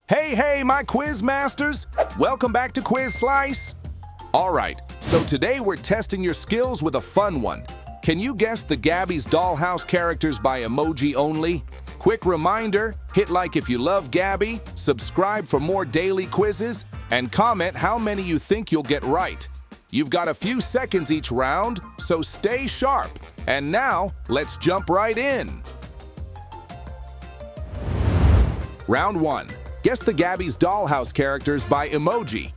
Hey, my quiz masters! Welcome back to Quiz Slice. All right, so today we're testing your skills with a fun one. Can you guess the Gabby's Dollhouse characters by emoji only? Quick reminder, hit like if you love Gabby, subscribe for more daily quizzes, and comment how many you think you'll get right. You've got a few seconds each round, so stay sharp. And now, let's jump right in. Round 1. Guess the Gabby's Dollhouse characters by emoji.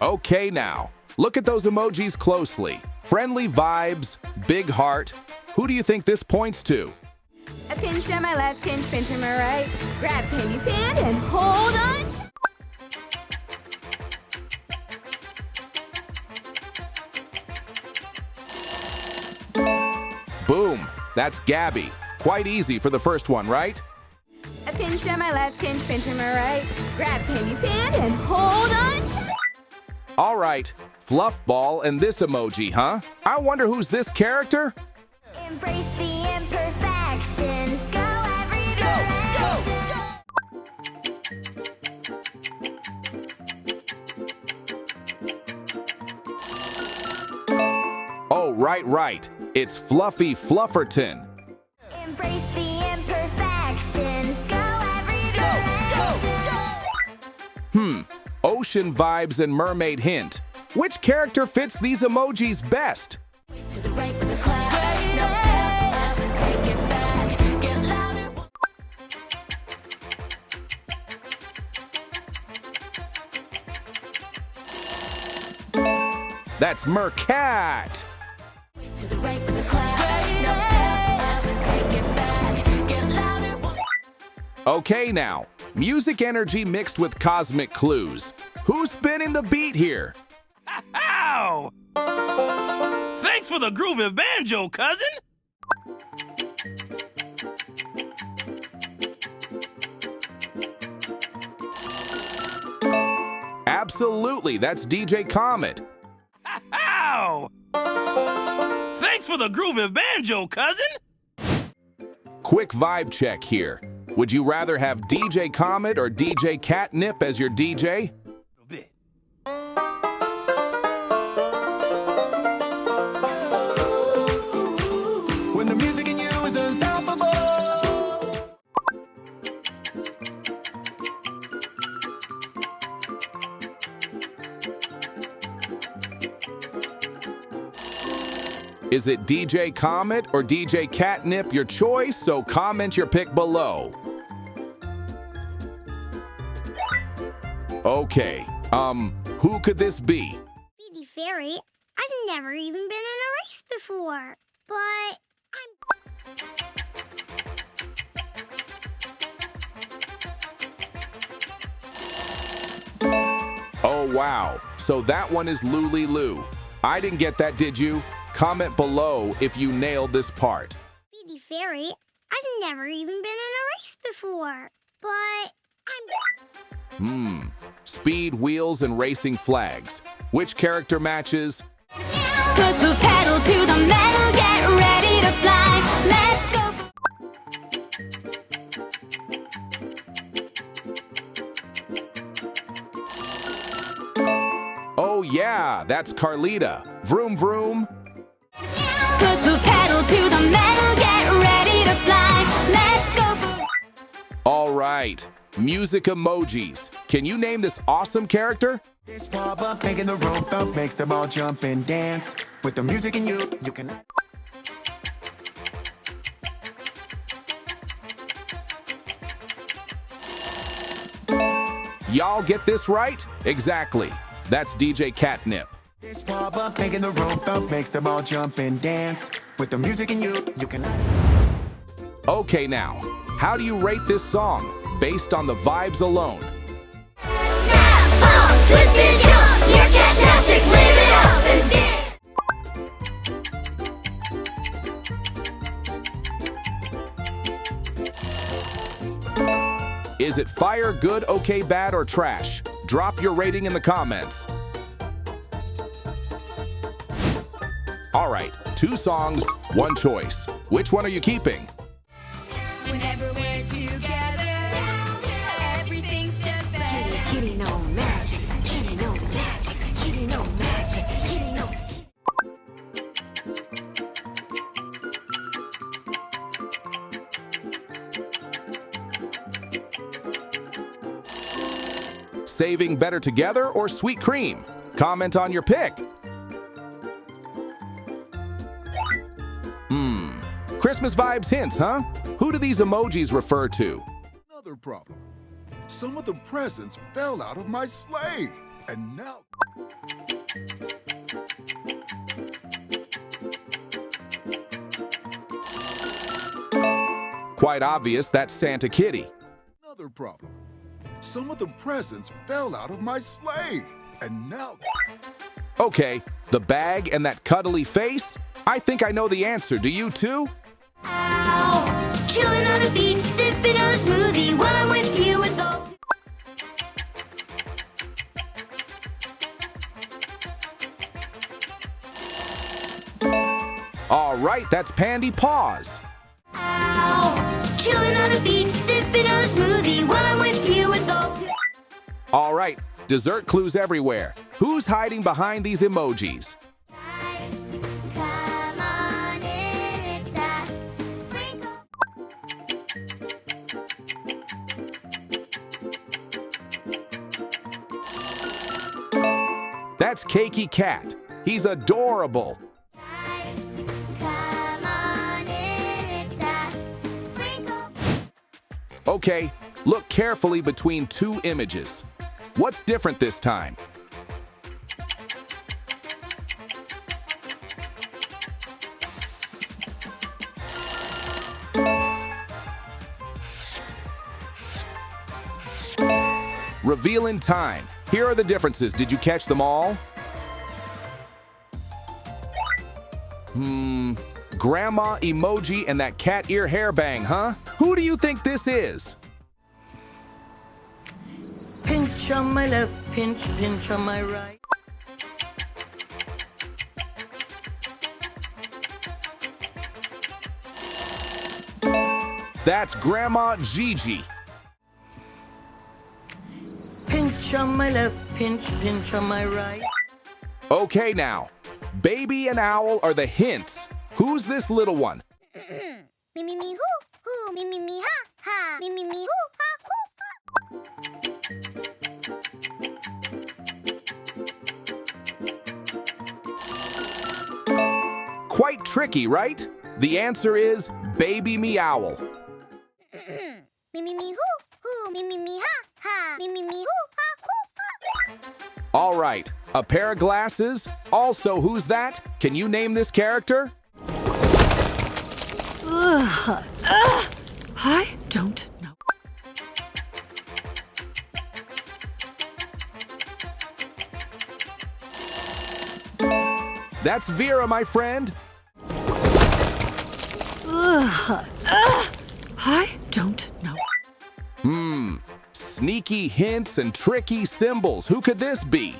Okay now, look at those emojis closely. Friendly vibes, big heart. Who do you think this points to? A pinch on my left, pinch on my right. Grab Pandy's hand and hold on. Boom, that's Gabby. Quite easy for the first one, right? A pinch on my left, pinch on my right. Grab Pandy's hand and hold on. All right, fluff ball and this emoji, huh? I wonder who's this character? Embrace the imperfections. Go every direction. Oh, right. It's Fluffy Flufferton. Embrace the imperfections. Go every direction. Ocean vibes and mermaid hint. Which character fits these emojis best? To the right with a clap. Now step up, take it back, get louder. That's Mercat. To the right with a clap. Now step up, take it back, get louder. Okay now, music energy mixed with cosmic clues. Who's spinning the beat here? Ow! Thanks for the groovy banjo, cousin! Absolutely, that's DJ Comet. Ow! Thanks for the groovy banjo, cousin! Quick vibe check here. Would you rather have DJ Comet or DJ Catnip as your DJ? A bit. When the music in you is unstoppable. Is it DJ Comet or DJ Catnip? Your choice, so comment your pick below. Okay, who could this be? Speedy Fairy, I've never even been in a race before, but Oh wow, so that one is Lulu. I didn't get that, did you? Comment below if you nailed this part. Speedy Fairy, I've never even been in a race before, but Speed, wheels, and racing flags. Which character matches? Put the pedal to the metal, get ready to fly. Let's go. Oh yeah, that's Carlita. Vroom vroom. Put the pedal to the metal, get ready to fly. Let's go for... All right, music emojis. Can you name this awesome character? This pop up, making the rope up, makes them all jump and dance. With the music in you can. Y'all get this right? Exactly. That's DJ Catnip. This pop up, making the rope up, makes them all jump and dance. With the music in you can. Okay now, how do you rate this song based on the vibes alone? snap, pump, twist and jump. You're fantastic, live it up and dance. Is it fire, good, okay, bad, or trash? Drop your rating in the comments. All right, 2 songs, 1 choice. Which one are you keeping? Whenever we're together, Saving better together or sweet cream? Comment on your pick. Christmas vibes hints, huh? Who do these emojis refer to? Another problem. Some of the presents fell out of my sleigh, and now... Quite obvious, that's Santa Kitty. Another problem. Some of the presents fell out of my sleigh, and now... Okay, the bag and that cuddly face? I think I know the answer. Do you too? Ow! Chilling on the beach, sipping on a smoothie. When I'm with you, it's all. All right, that's Pandy Paws. Ow! Chilling on the beach, sipping on a smoothie. When I'm with you, it's all. All right, dessert clues everywhere. Who's hiding behind these emojis? Come on in, it's a sprinkle. That's Cakey Cat. He's adorable. Come on in, it's a sprinkle. Okay, look carefully between two images. What's different this time? Reveal in time. Here are the differences. Did you catch them all? Grandma emoji and that cat ear hairbang, huh? Who do you think this is? Pinch on my left, pinch, pinch on my right. That's Grandma Gigi. Pinch on my left, pinch, pinch on my right. Okay now, baby and owl are the hints. Who's this little one? Me, me, me, hoo, me, me, me, ha, ha. Me, me, me, hoo, ha, hoo. Quite tricky, right? The answer is Baby Meowl. Me, me, me, hoo, me, me, ha, ha. Me, me, me, hoo, ha, hoo. All right, a pair of glasses. Also, who's that? Can you name this character? I don't know. That's Vera, my friend. I don't know. Sneaky hints and tricky symbols. Who could this be?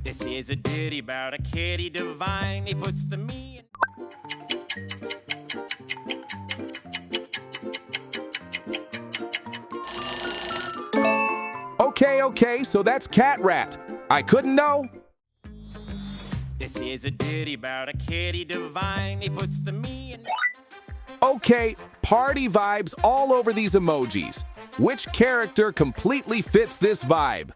This is a ditty about a kitty divine. He puts the me in. Okay, so that's Cat Rat. I couldn't know. This is a ditty about a kitty divine. He puts the me in. Okay, party vibes all over these emojis. Which character completely fits this vibe?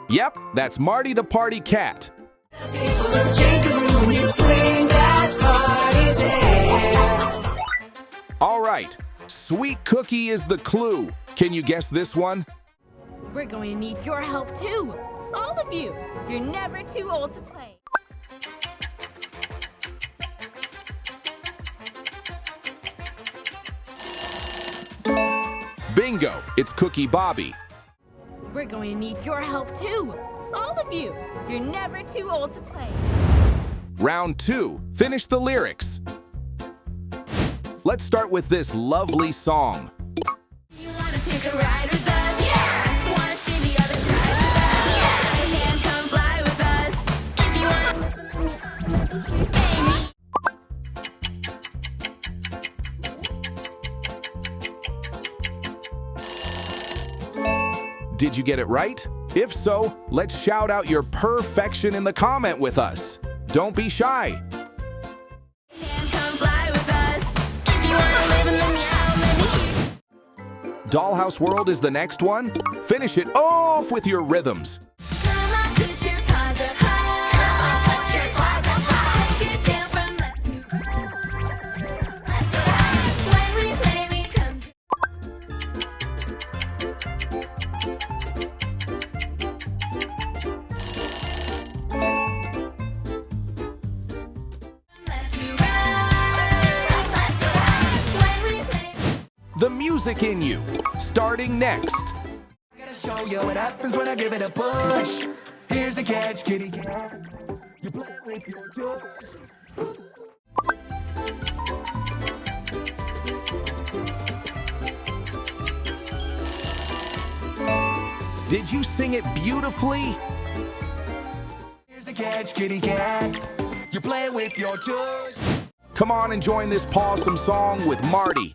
Yep, that's Marty the Party Cat. All right, Sweet Cookie is the clue. Can you guess this one? We're going to need your help too. All of you. You're never too old to play. Bingo, it's Cookie Bobby. We're going to need your help too. All of you. You're never too old to play. Round 2, finish the lyrics. Let's start with this lovely song. You wanna take a ride with us? Yeah! Wanna see the other side with us? Yeah! Hand come fly with us. If you want. Hey, me. Did you get it right? If so, let's shout out your perfection in the comment with us. Don't be shy. And come fly with us. If you wanna live in the meow, let me hear. Dollhouse World is the next one. Finish it off with your rhythms. Come on, put your paws up high. Come on, put your paws up high. Take your tail from left to right. Left to right. When we play, we come to left to right. From left to right. When we play. The music in you, starting next. I gotta show you what happens when I give it a push. Here's the catch, kitty cat. You play with your toys. Did you sing it beautifully? Here's the catch, kitty cat. You play with your toys. Come on and join this pawsome song with Marty.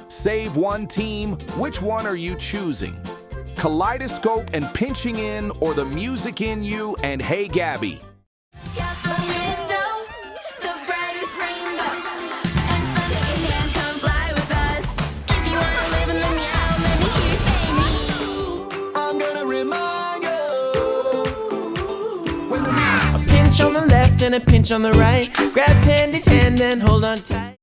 Save one team. Which one are you choosing? Kaleidoscope and Pinching In, or the music in you and Hey Gabby? Out the window, the brightest rainbow. And take a hand, come fly with us. If you wanna live in the meow, let me hear you say me. I'm gonna remind you. When the A pinch on the left and a pinch on the right. Grab Pandy's hand and hold on tight.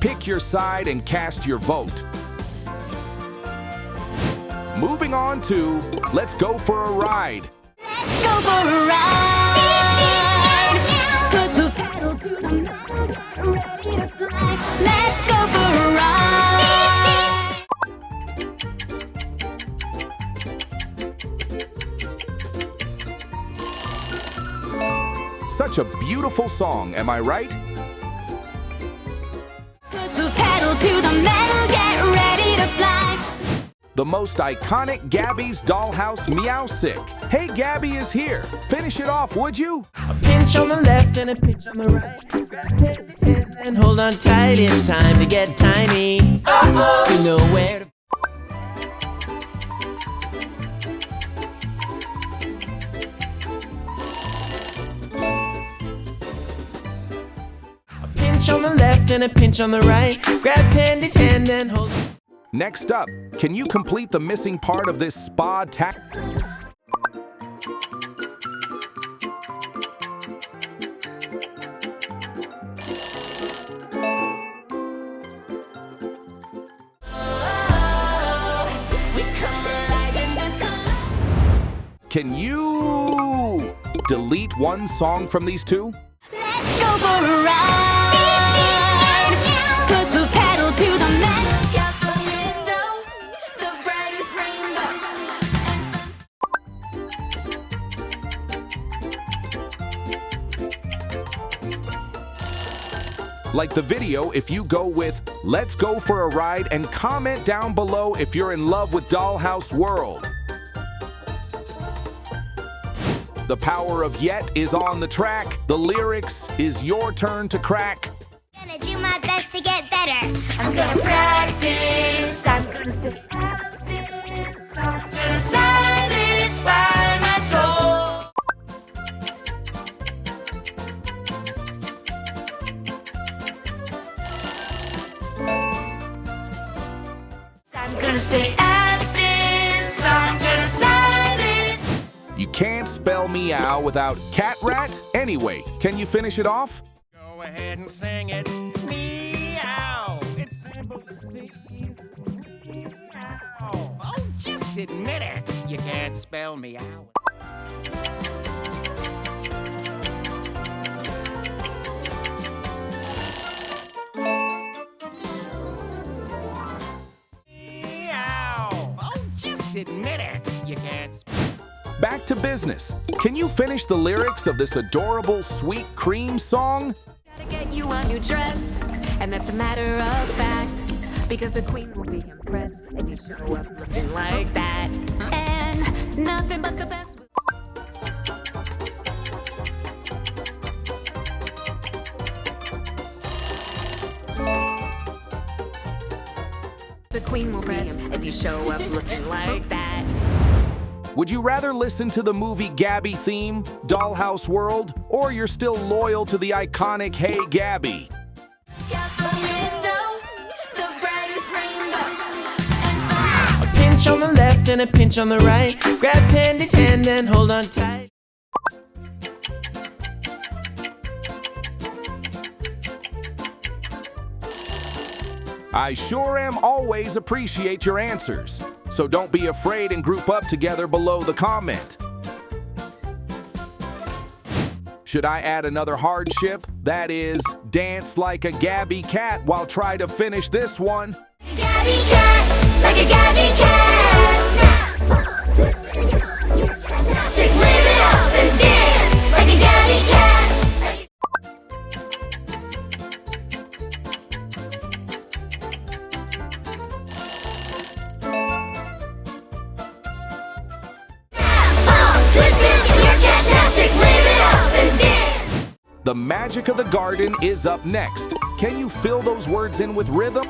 Pick your side and cast your vote. Moving on to Let's Go for a Ride. Let's go for a ride. Put the pedal to the metal, get ready to fly. Let's go for a ride. Such a beautiful song, am I right? Put the pedal to the metal, get ready to fly. The most iconic Gabby's Dollhouse Meow-sick. Hey Gabby is here. Finish it off, would you? A pinch on the left and a pinch on the right. Grab Pandy's hand and hold on tight. It's time to get tiny. You know where to. A pinch on the left and a pinch on the right. Grab Pandy's hand and hold on. Next up, can you complete the missing part of this spa tack? Can you delete one song from these two? Let's go for a ride. Put the pedal to the metal. Look out the window, the brightest rainbow. Like the video if you go with Let's Go for a Ride, and comment down below if you're in love with Dollhouse World. The power of Yet is on the track. The lyrics is your turn to crack. Gonna do my best to get better. I'm gonna practice. I'm gonna stay practice. I'm gonna satisfy my soul. I'm gonna stay at this. I'm gonna satisfy. You can't spell meow without cat rat. Anyway, can you finish it off? Go ahead and sing it. Meow. It's simple to see. Meow. Oh, just admit it. You can't spell meow. Meow. Oh, just admit it. You can't. Back to business. Can you finish the lyrics of this adorable sweet cream song? Gotta get you a new dress, and that's a matter of fact. Because the queen will be impressed if you show up looking like that. And nothing but the best. The queen will be impressed if you show up looking like that. Would you rather listen to the movie Gabby theme, Dollhouse World, or you're still loyal to the iconic Hey Gabby? A pinch on the left and a pinch on the right. Grab Pandy's hand and hold on tight. I sure am always appreciate your answers, so don't be afraid and group up together below the comment. Should I add another hardship? That is, dance like a Gabby cat while try to finish this one. Gabby cat, like a Gabby cat. Live it up and dance like a Gabby cat. The magic of the garden is up next. Can you fill those words in with rhythm?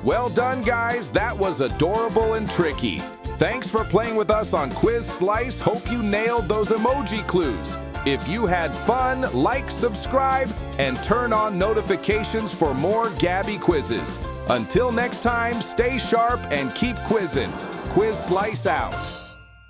Well done, guys. That was adorable and tricky. Thanks for playing with us on Quiz Slice. Hope you nailed those emoji clues. If you had fun, like, subscribe, and turn on notifications for more Gabby quizzes. Until next time, stay sharp and keep quizzing. Quiz Slice out.